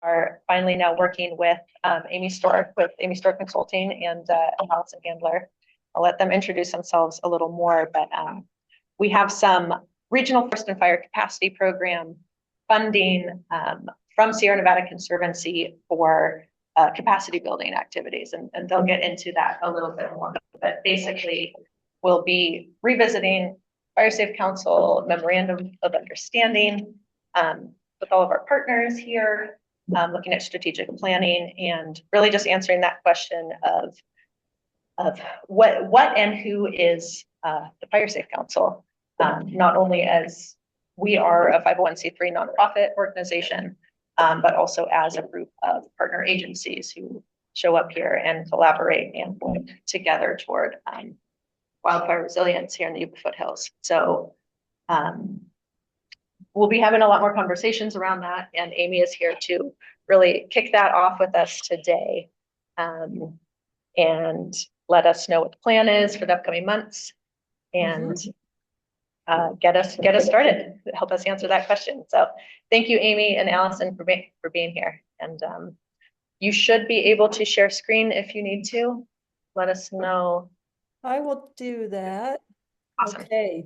are finally now working with Amy Stork, Consulting, and Allison Handler. I'll let them introduce themselves a little more, but we have some regional forest and fire capacity program funding from Sierra Nevada Conservancy for capacity building activities, and they'll get into that a little bit more. But basically, we'll be revisiting Fire Safe Council Memorandum of Understanding with all of our partners here, looking at strategic planning and really just answering that question of what and who is the Fire Safe Council, not only as we are a 501c3 nonprofit organization, but also as a group of partner agencies who show up here and collaborate and work together toward wildfire resilience here in the Yuba foothills. So we'll be having a lot more conversations around that, and Amy is here to really kick that off with us today, and let us know what the plan is for the upcoming months, and get us started, help us answer that question. So thank you, Amy and Allison, for being here. And you should be able to share screen if you need to. Let us know. I will do that. Awesome. Okay.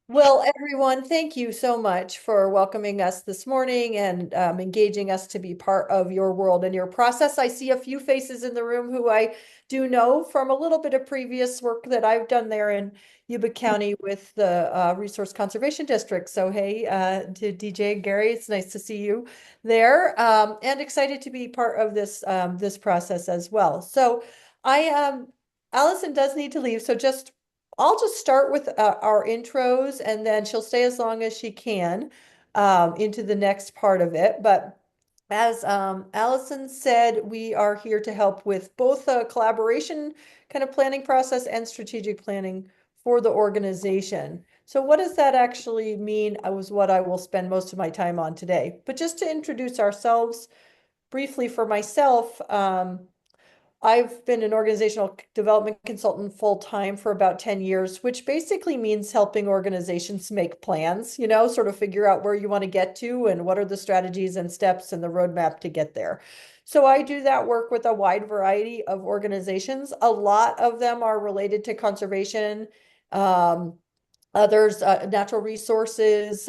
Well, everyone, thank you so much for welcoming us this morning and engaging us to be part of your world and your process. I see a few faces in the room who I do know from a little bit of previous work that I've done there in Yuba County with the Resource Conservation District. So hey, to DJ and Gary, it's nice to see you there, and excited to be part of this this process as well. So Allison does need to leave, so I'll just start with our intros, and then she'll stay as long as she can into the next part of it. But as Allison said, we are here to help with both a collaboration kind of planning process and strategic planning for the organization. So what does that actually mean? Was what I will spend most of my time on today. But just to introduce ourselves briefly for myself, I've been an organizational development consultant full-time for about 10 years, which basically means helping organizations make plans, sort of figure out where you want to get to and what are the strategies and steps and the roadmap to get there. So I do that work with a wide variety of organizations. A lot of them are related to conservation, others natural resources,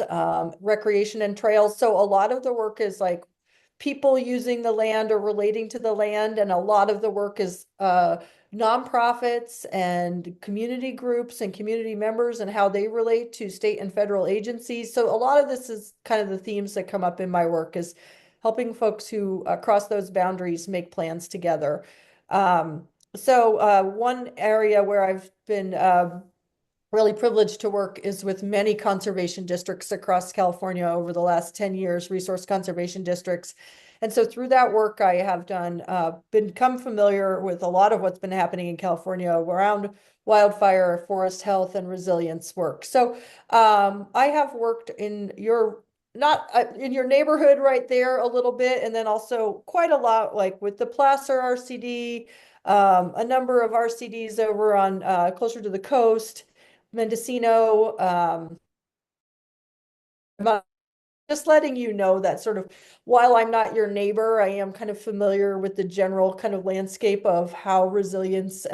recreation and trails. So a lot of the work is like people using the land or relating to the land, and a lot of the work is nonprofits and community groups and community members and how they relate to state and federal agencies. So a lot of this is kind of the themes that come up in my work, is helping folks who cross those boundaries make plans together. So one area where I've been really privileged to work is with many conservation districts across California over the last 10 years, resource conservation districts. And so through that work, I have become familiar with a lot of what's been happening in California around wildfire, forest health, and resilience work. So I have worked in not in your neighborhood right there a little bit, and then also quite a lot like with the Placer RCD, a number of RCDs over on closer to the coast, Mendocino, just letting you know that sort of while I'm not your neighbor, I am kind of familiar with the general kind of landscape of how resilience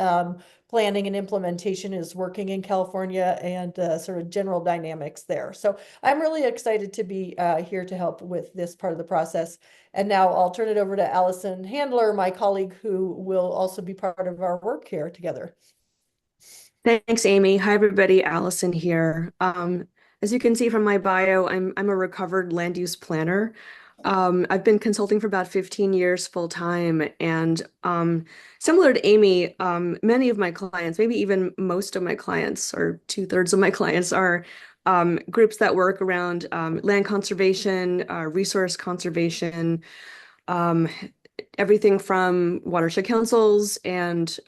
planning and implementation is working in California, and sort of general dynamics there. So I'm really excited to be here to help with this part of the process. And now I'll turn it over to Allison Handler, my colleague, who will also be part of our work here together. Thanks, Amy. Hi, everybody. Allison here. As you can see from my bio, I'm a recovered land use planner. I've been consulting for about 15 years full time, and similar to Amy, many of my clients, maybe even most of my clients, or 2/3 of my clients, are groups that work around land conservation, resource conservation, everything from watershed councils and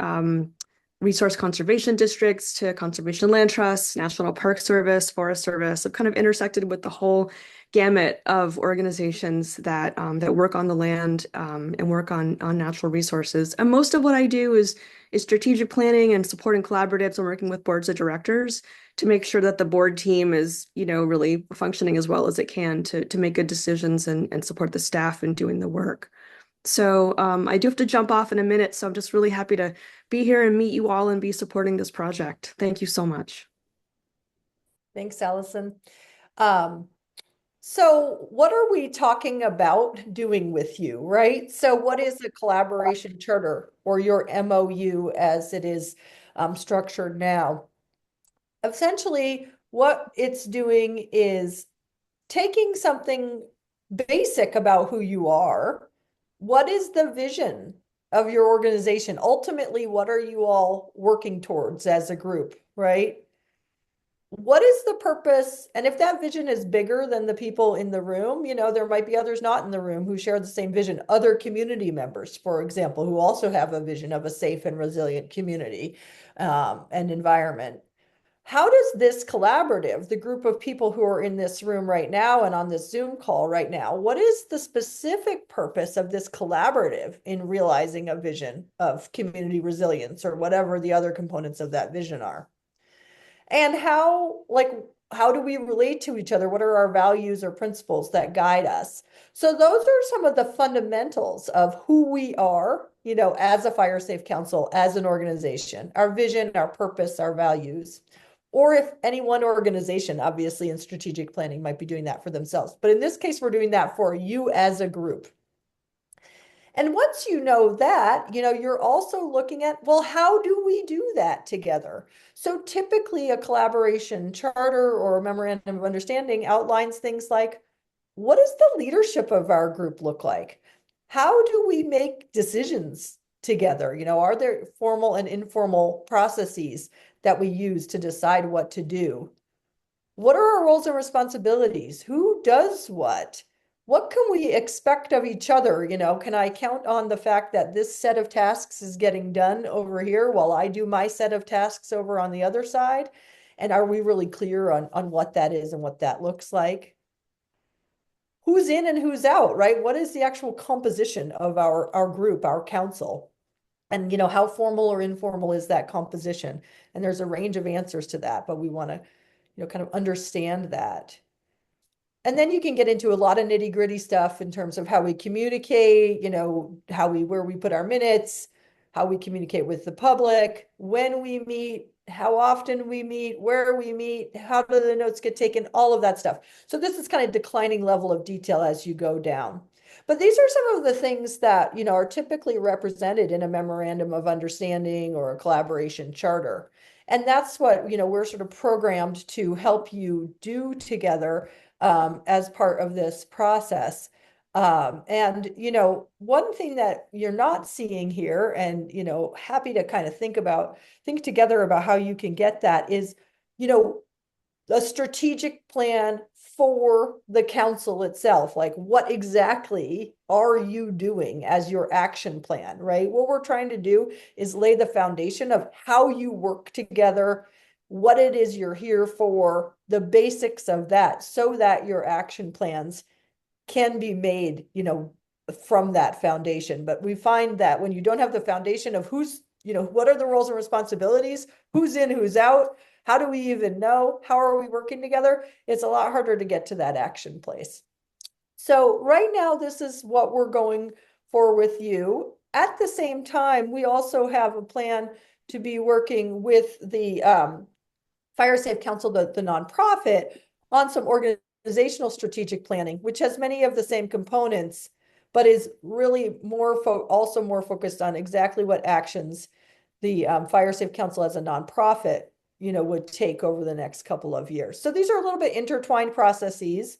resource conservation districts to conservation land trusts, National Park Service, Forest Service. I've kind of intersected with the whole gamut of organizations that work on the land and work on natural resources. And most of what I do is strategic planning and supporting collaboratives and working with boards of directors to make sure that the board team is, really functioning as well as it can to make good decisions and support the staff in doing the work. So I do have to jump off in a minute, so I'm just really happy to be here and meet you all and be supporting this project. Thank you so much. Thanks, Allison. So what are we talking about doing with you, right? So what is a collaboration charter, or your MOU as it is structured now? Essentially, what it's doing is taking something basic about who you are. What is the vision of your organization? Ultimately, what are you all working towards as a group, right? What is the purpose? And if that vision is bigger than the people in the room, there might be others not in the room who share the same vision. Other community members, for example, who also have a vision of a safe and resilient community and environment. How does this collaborative, the group of people who are in this room right now and on this Zoom call right now, what is the specific purpose of this collaborative in realizing a vision of community resilience, or whatever the other components of that vision are? And how do we relate to each other? What are our values or principles that guide us? So those are some of the fundamentals of who we are, as a Fire Safe Council, as an organization, our vision, our purpose, our values. Or if any one organization, obviously in strategic planning, might be doing that for themselves. But in this case, we're doing that for you as a group. And once you know that, you're also looking at, well, how do we do that together? So typically a collaboration charter or a memorandum of understanding outlines things like, what does the leadership of our group look like? How do we make decisions together? Are there formal and informal processes that we use to decide what to do? What are our roles and responsibilities? Who does what? What can we expect of each other? Can I count on the fact that this set of tasks is getting done over here while I do my set of tasks over on the other side? And are we really clear on what that is and what that looks like? Who's in and who's out, right? What is the actual composition of our group, our council? And how formal or informal is that composition? And there's a range of answers to that, but we want to kind of understand that. And then you can get into a lot of nitty gritty stuff in terms of how we communicate, where we put our minutes, how we communicate with the public, when we meet, how often we meet, where we meet, how do the notes get taken, all of that stuff. So this is kind of declining level of detail as you go down. But these are some of the things that, are typically represented in a memorandum of understanding or a collaboration charter. And that's what, we're sort of programmed to help you do together as part of this process. And one thing that you're not seeing here, and, happy to kind of think together about how you can get that is, a strategic plan for the council itself. Like, what exactly are you doing as your action plan, right? What we're trying to do is lay the foundation of how you work together, what it is you're here for, the basics of that, so that your action plans can be made, from that foundation. But we find that when you don't have the foundation of who's, what are the roles and responsibilities, who's in, who's out, how do we even know, how are we working together, it's a lot harder to get to that action place. So right now, this is what we're going for with you. At the same time, we also have a plan to be working with the Fire Safe Council, the nonprofit, on some organizational strategic planning, which has many of the same components, but is really also more focused on exactly what actions the Fire Safe Council as a nonprofit, would take over the next couple of years. So these are a little bit intertwined processes.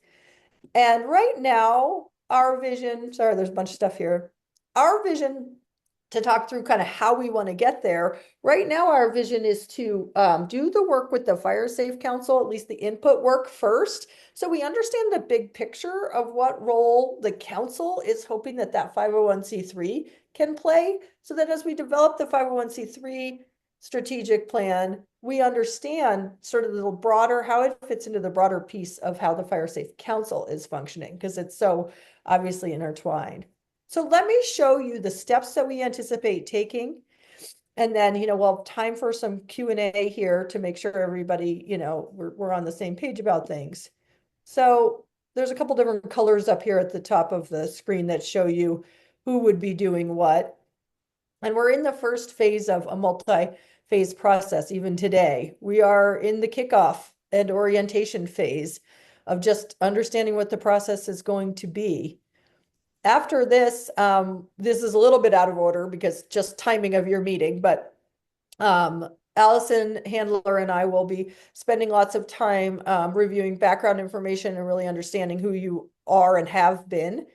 And right now, our vision, sorry, there's a bunch of stuff here. Our vision, to talk through kind of how we want to get there. Right now, our vision is to do the work with the Fire Safe Council, at least the input work first. So we understand the big picture of what role the council is hoping that 501c3 can play, so that as we develop the 501c3 strategic plan, we understand sort of the broader, how it fits into the broader piece of how the Fire Safe Council is functioning, because it's so obviously intertwined. So let me show you the steps that we anticipate taking And then, we'll have time for some Q&A here to make sure everybody, we're on the same page about things. So there's a couple different colors up here at the top of the screen that show you who would be doing what. And we're in the first phase of a multi-phase process even today. We are in the kickoff and orientation phase of just understanding what the process is going to be. After this, this is a little bit out of order because just timing of your meeting, but Allison Handler and I will be spending lots of time reviewing background information and really understanding who you are and have been.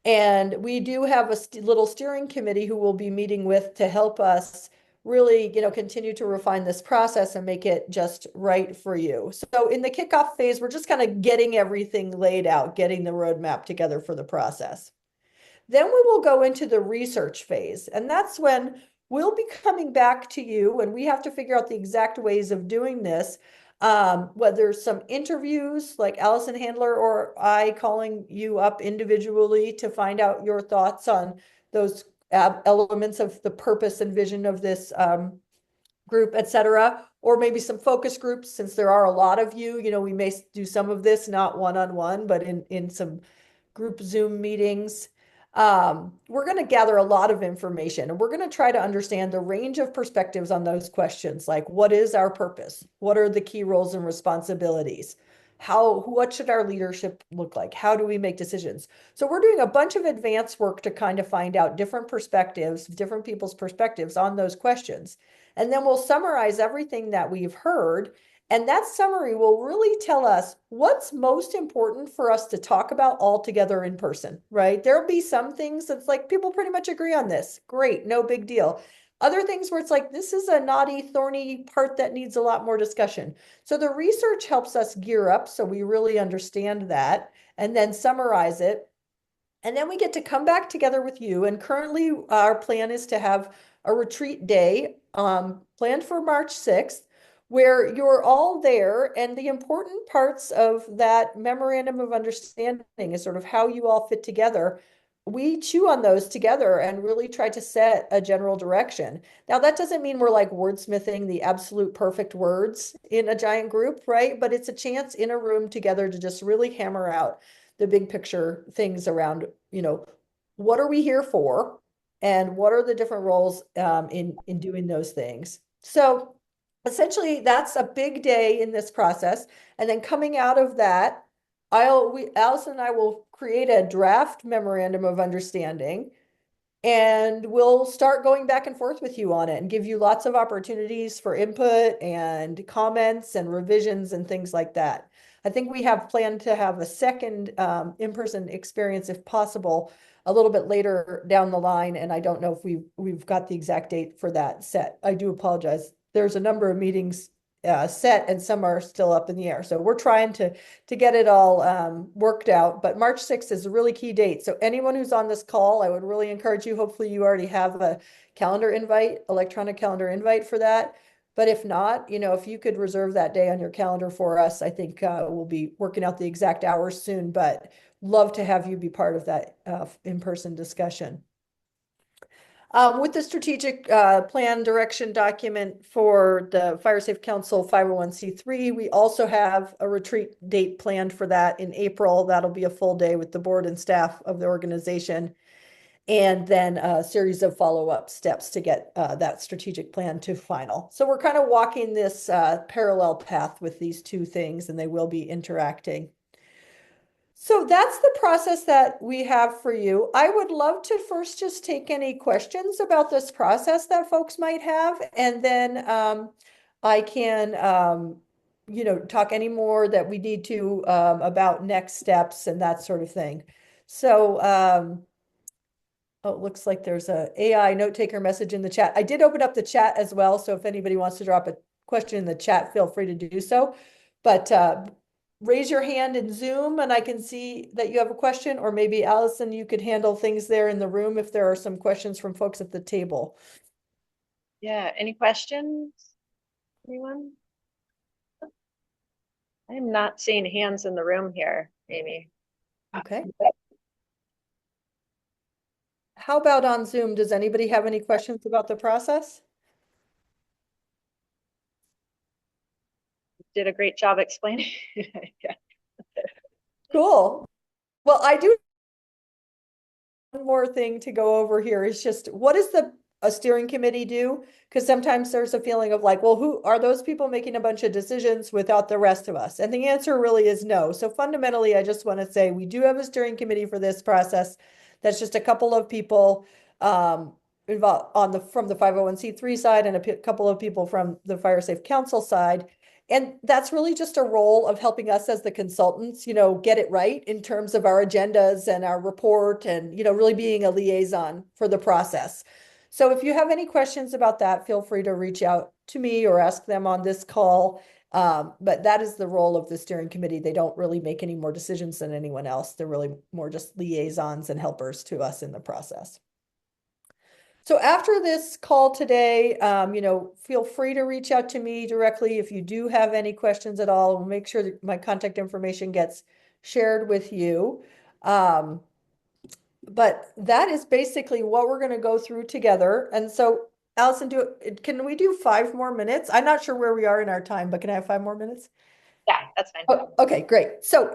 And we do have a little steering committee who we'll be meeting with to help us really, continue to refine this process and make it just right for you. So in the kickoff phase, we're just kind of getting everything laid out, getting the roadmap together for the process. Then we will go into the research phase, and that's when we'll be coming back to you and we have to figure out the exact ways of doing this. Whether some interviews like Allison Handler or I calling you up individually to find out your thoughts on those elements of the purpose and vision of this group, etc. Or maybe some focus groups, since there are a lot of you, we may do some of this, not one-on-one, but in some group Zoom meetings. We're going to gather a lot of information and we're going to try to understand the range of perspectives on those questions, like what is our purpose? What are the key roles and responsibilities? What should our leadership look like? How do we make decisions? So we're doing a bunch of advanced work to kind of find out different perspectives, different people's perspectives on those questions. And then we'll summarize everything that we've heard. And that summary will really tell us what's most important for us to talk about all together in person, right? There'll be some things that's like, people pretty much agree on this. Great, no big deal. Other things where it's like, this is a knotty, thorny part that needs a lot more discussion. So the research helps us gear up so we really understand that and then summarize it. And then we get to come back together with you. And currently our plan is to have a retreat day planned for March 6th, where you're all there. And the important parts of that memorandum of understanding is sort of how you all fit together. We chew on those together and really try to set a general direction. Now, that doesn't mean we're like wordsmithing the absolute perfect words in a giant group, right? But it's a chance in a room together to just really hammer out the big picture things around, what are we here for? And what are the different roles in doing those things? So essentially, that's a big day in this process. And then coming out of that, Allison and I will create a draft memorandum of understanding, and we'll start going back and forth with you on it and give you lots of opportunities for input and comments and revisions and things like that. I think we have planned to have a second in-person experience, if possible, a little bit later down the line. And I don't know if we've got the exact date for that set. I do apologize. There's a number of meetings set and some are still up in the air. So we're trying to get it all worked out, but March 6th is a really key date. So anyone who's on this call, I would really encourage you, hopefully you already have a electronic calendar invite for that. But if not, if you could reserve that day on your calendar for us, I think we'll be working out the exact hours soon, but love to have you be part of that in-person discussion. With the strategic plan direction document for the Fire Safe Council 501c3, we also have a retreat date planned for that in April. That'll be a full day with the board and staff of the organization. And then a series of follow-up steps to get that strategic plan to final. So we're kind of walking this parallel path with these two things, and they will be interacting. So that's the process that we have for you. I would love to first just take any questions about this process that folks might have, and then I can, talk any more that we need to about next steps and that sort of thing. So, oh, it looks like there's a AI note taker message in the chat. I did open up the chat as well, so if anybody wants to drop a question in the chat, feel free to do so. But raise your hand in Zoom and I can see that you have a question, or maybe Allison, you could handle things there in the room if there are some questions from folks at the table. Yeah, any questions? Anyone? I am not seeing hands in the room here, Amy. Okay. How about on Zoom? Does anybody have any questions about the process? did a great job explaining. Yeah. Cool. Well, I do. One more thing to go over here is just what does a steering committee do? Because sometimes there's a feeling of like, well, who are those people making a bunch of decisions without the rest of us? And the answer really is no. So fundamentally, I just want to say we do have a steering committee for this process. That's just a couple of people involved from the 501c3 side and a couple of people from the Fire Safe Council side. And that's really just a role of helping us as the consultants, get it right in terms of our agendas and our report and, really being a liaison for the process. So if you have any questions about that, feel free to reach out to me or ask them on this call. But that is the role of the steering committee. They don't really make any more decisions than anyone else. They're really more just liaisons and helpers to us in the process. So after this call today, feel free to reach out to me directly if you do have any questions at all. We'll make sure that my contact information gets shared with you. But that is basically what we're going to go through together. And so, Allison, can we do 5 more minutes? I'm not sure where we are in our time, but can I have 5 more minutes? Yeah, that's fine. Oh, okay, great. So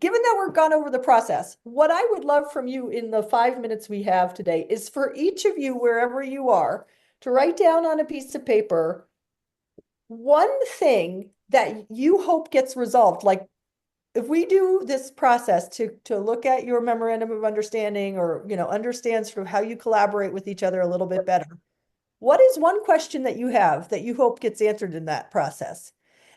given that we're gone over the process, what I would love from you in the 5 minutes we have today is for each of you, wherever you are, to write down on a piece of paper one thing that you hope gets resolved. Like if we do this process to look at your memorandum of understanding or, understand sort of how you collaborate with each other a little bit better, what is one question that you have that you hope gets answered in that process?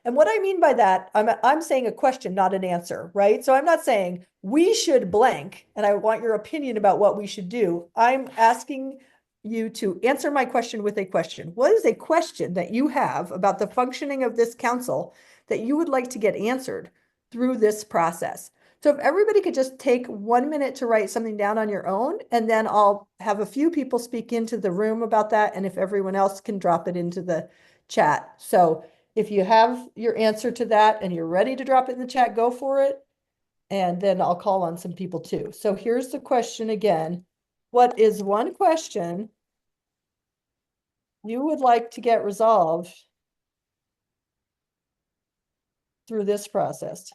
And what I mean by that, I'm saying a question, not an answer, right? So I'm not saying we should blank, and I want your opinion about what we should do. I'm asking you to answer my question with a question. What is a question that you have about the functioning of this council that you would like to get answered through this process? So if everybody could just take 1 minute to write something down on your own, and then I'll have a few people speak into the room about that. And if everyone else can drop it into the chat. So if you have your answer to that and you're ready to drop it in the chat, go for it. And then I'll call on some people too. So here's the question again. What is one question you would like to get resolved through this process?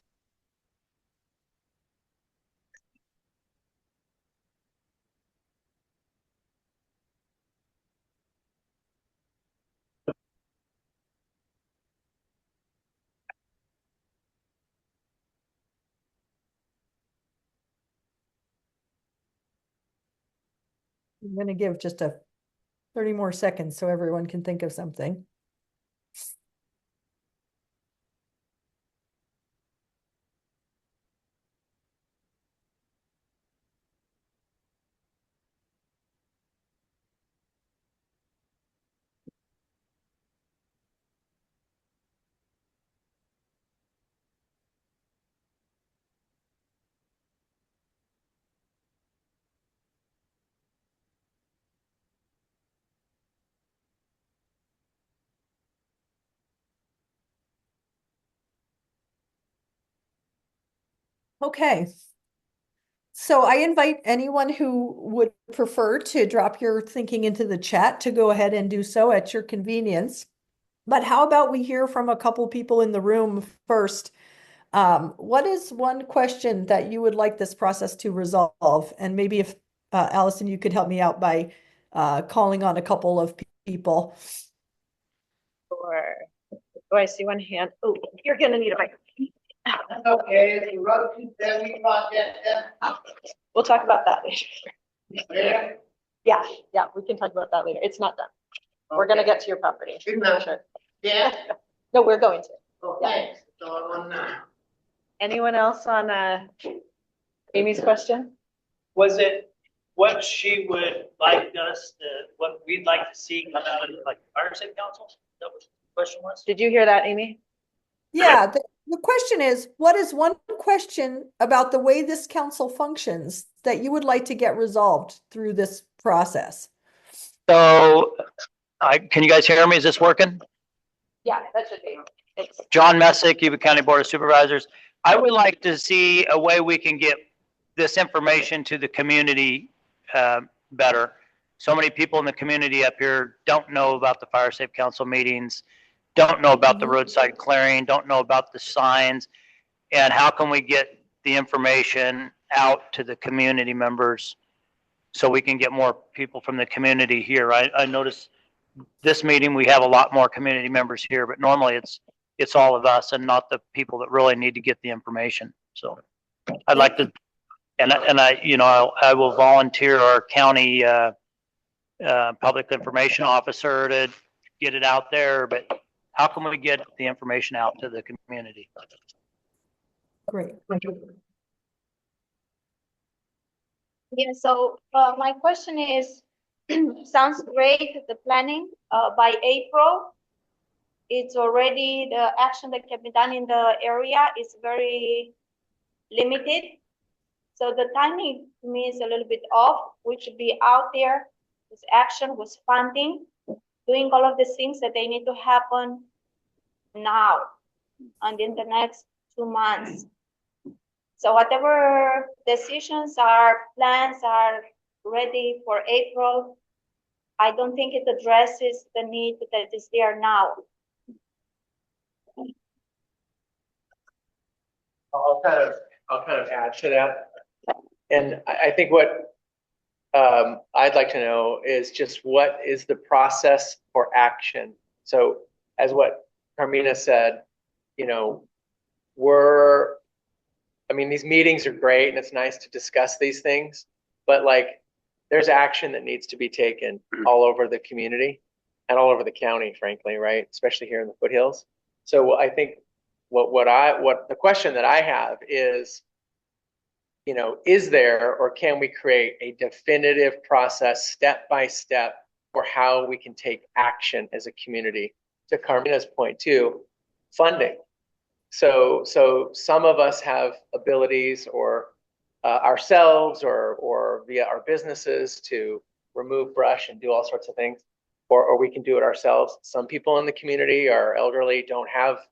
I'm going to give just 30 more seconds so everyone can think of something. Okay. So I invite anyone who would prefer to drop your thinking into the chat to go ahead and do so at your convenience. But how about we hear from a couple people in the room first? What is one question that you would like this process to resolve? And maybe if Allison, you could help me out by calling on a couple of people. Sure. Oh, I see one hand. Oh, you're gonna need a mic. Okay, We'll talk about that later. yeah, Yeah, we can talk about that later. It's not done. We're gonna get to your property. Good enough. Sure. Yeah. No, we're going to. Oh, Yeah. thanks. So I'm on now. Anyone else on Amy's question? Was it what she would like us to, what we'd like to see come out of like fire safe council? That was the question was? Did you hear that, Amy? Yeah, the question is, what is one question about the way this council functions that you would like to get resolved through this process? So, can you guys hear me? Is this working? Yeah, that should be. It's John Messick, Yuba County Board of Supervisors. I would like to see a way we can get this information to the community better. So many people in the community up here don't know about the Fire Safe Council meetings. don't know about the roadside clearing, don't know about the signs, and how can we get the information out to the community members so we can get more people from the community here. I noticed this meeting, we have a lot more community members here, but normally it's all of us and not the people that really need to get the information. So I'd like to, and I will volunteer our county public information officer to get it out there, but how can we get the information out to the community? Great. Yeah, so my question is, sounds great, the planning, by April, it's already, the action that can be done in the area is very limited. So the timing to me is a little bit off. We should be out there with action, with funding, doing all of the things that they need to happen now and in the next 2 months. So whatever decisions are, plans are ready for April, I don't think it addresses the need that is there now. I'll kind of add to that. And I think what I'd like to know is just what is the process for action? So as what Carmina said, these meetings are great and it's nice to discuss these things, but like there's action that needs to be taken all over the community and all over the county, frankly, right? Especially here in the foothills. So I think what the question that I have is, is there or can we create a definitive process step by step for how we can take action as a community? To Carmina's point too, funding. So some of us have abilities or ourselves or via our businesses to remove brush and do all sorts of things, or we can do it ourselves. Some people in the community are elderly, don't have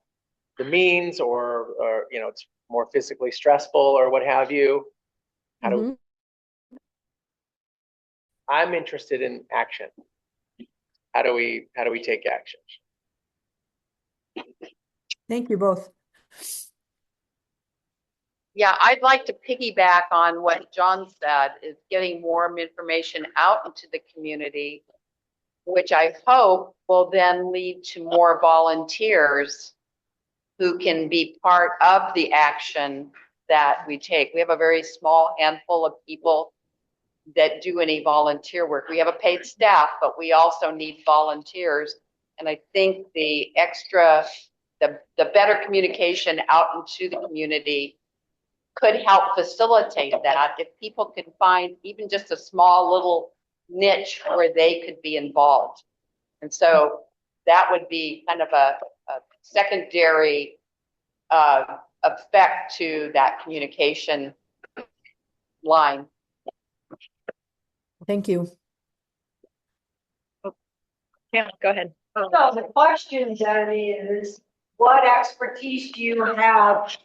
the means, or it's more physically stressful or what have you. I'm interested in action. How do we take action? Thank you both. Yeah, I'd like to piggyback on what John said, is getting more information out into the community, which I hope will then lead to more volunteers who can be part of the action that we take. We have a very small handful of people that do any volunteer work. We have a paid staff, but we also need volunteers. And I think the better communication out into the community could help facilitate that if people can find even just a small little niche where they could be involved. And so that would be kind of a secondary effect to that communication line. Thank you. Yeah, go ahead. So the question then is, what expertise do you have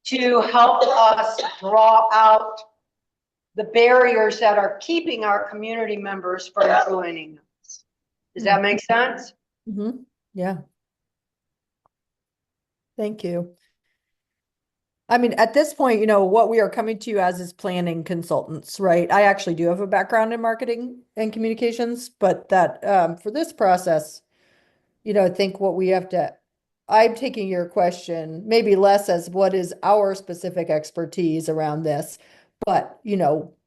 to help us draw out the barriers that are keeping our community members from joining us? Does that make sense? Mm-hmm. Yeah. Thank you. I mean, at this point, what we are coming to you as is planning consultants, right? I actually do have a background in marketing and communications, but that for this process, I think what we have to, I'm taking your question maybe less as what is our specific expertise around this, but,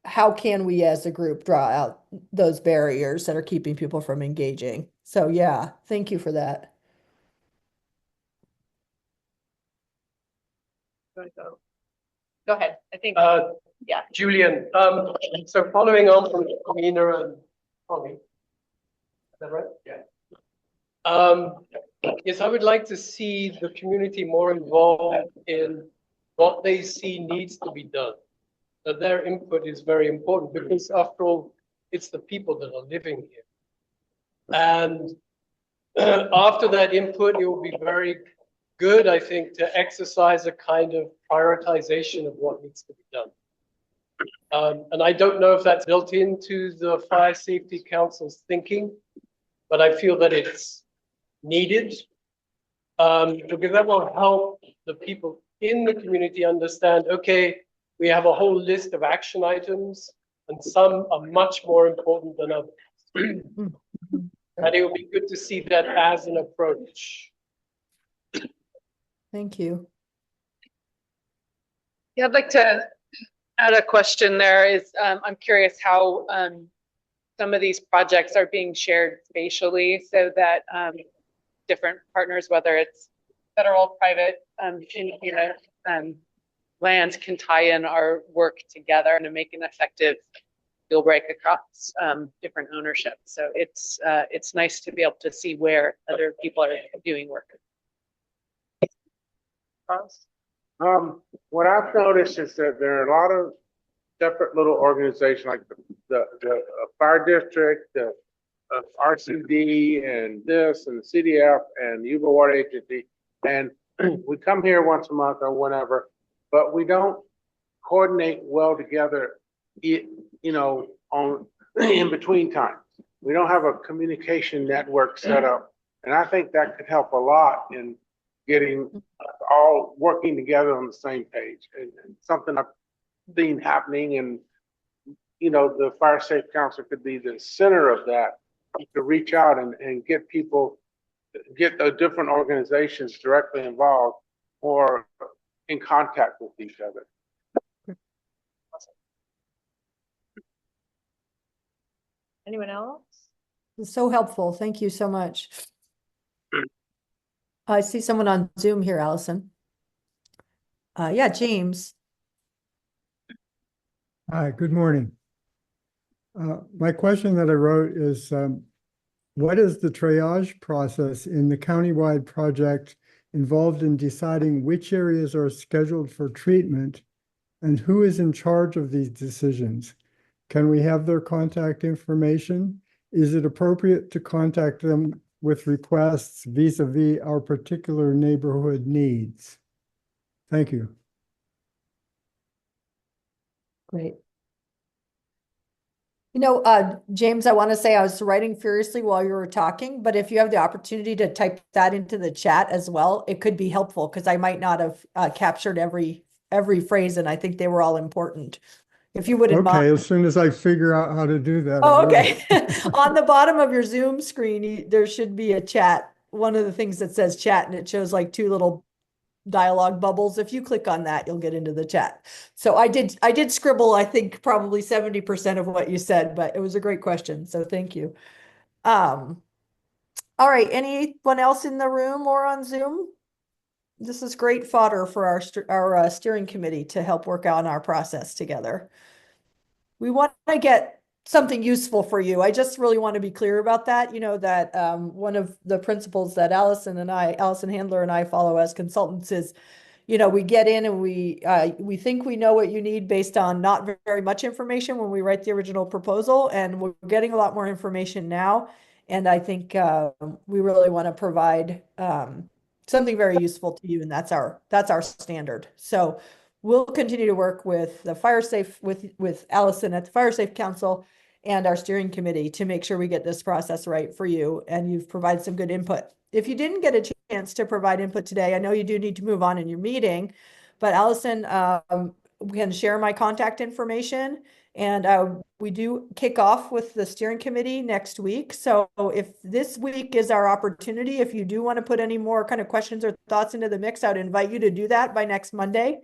how can we as a group draw out those barriers that are keeping people from engaging? So yeah, thank you for that. Go ahead. I think, yeah. Julian, so following on from Mina and Tommy, is that right? Yeah. Yes, I would like to see the community more involved in what they see needs to be done. That their input is very important because after all, it's the people that are living here. And after that input, it will be very good, I think, to exercise a kind of prioritization of what needs to be done. And I don't know if that's built into the Fire Safety Council's thinking, but I feel that it's needed. Because that will help the people in the community understand, okay, we have a whole list of action items and some are much more important than others. And it would be good to see that as an approach. Thank you. Yeah, I'd like to add a question there is, I'm curious how some of these projects are being shared spatially so that different partners, whether it's federal, private, lands can tie in our work together to make an effective deal break across different ownership. So it's nice to be able to see where other people are doing work. What I've noticed is that there are a lot of separate little organizations like the fire district, the RCD, and this, and the CDF, and the Yuba Water Agency, and we come here once a month or whenever, but we don't coordinate well together, on in between times. We don't have a communication network set up, and I think that could help a lot in getting all working together on the same page. And something I've seen happening, and the Fire Safe Council could be the center of that, to reach out and get the different organizations directly involved or in contact with each other. Anyone else? It's so helpful. Thank you so much. I see someone on Zoom here, Allison. Yeah, James. Hi, good morning. My question that I wrote is, what is the triage process in the countywide project involved in deciding which areas are scheduled for treatment, and who is in charge of these decisions? Can we have their contact information? Is it appropriate to contact them with requests vis-a-vis our particular neighborhood needs? Thank you. Great. James, I want to say I was writing furiously while you were talking, but if you have the opportunity to type that into the chat as well, it could be helpful, because I might not have captured every phrase, and I think they were all important. If you wouldn't mind. Okay, as soon as I figure out how to do that. Oh, okay. On the bottom of your Zoom screen, there should be a chat. One of the things that says chat, and it shows like two little dialogue bubbles. If you click on that, you'll get into the chat. So I did scribble, I think probably 70% of what you said, but it was a great question. So thank you. All right. Anyone else in the room or on Zoom? This is great fodder for our steering committee to help work on our process together. We want to get something useful for you. I just really want to be clear about that. That one of the principles that Allison Handler and I follow as consultants is, we get in and we think we know what you need based on not very much information when we write the original proposal, and we're getting a lot more information now. And I think we really want to provide something very useful to you, and that's our standard. So we'll continue to work with the Fire Safe, with Allison at the Fire Safe Council and our steering committee to make sure we get this process right for you, and you've provided some good input. If you didn't get a chance to provide input today, I know you do need to move on in your meeting, but Allison can share my contact information, and we do kick off with the steering committee next week. So if this week is our opportunity, if you do want to put any more kind of questions or thoughts into the mix, I would invite you to do that by next Monday.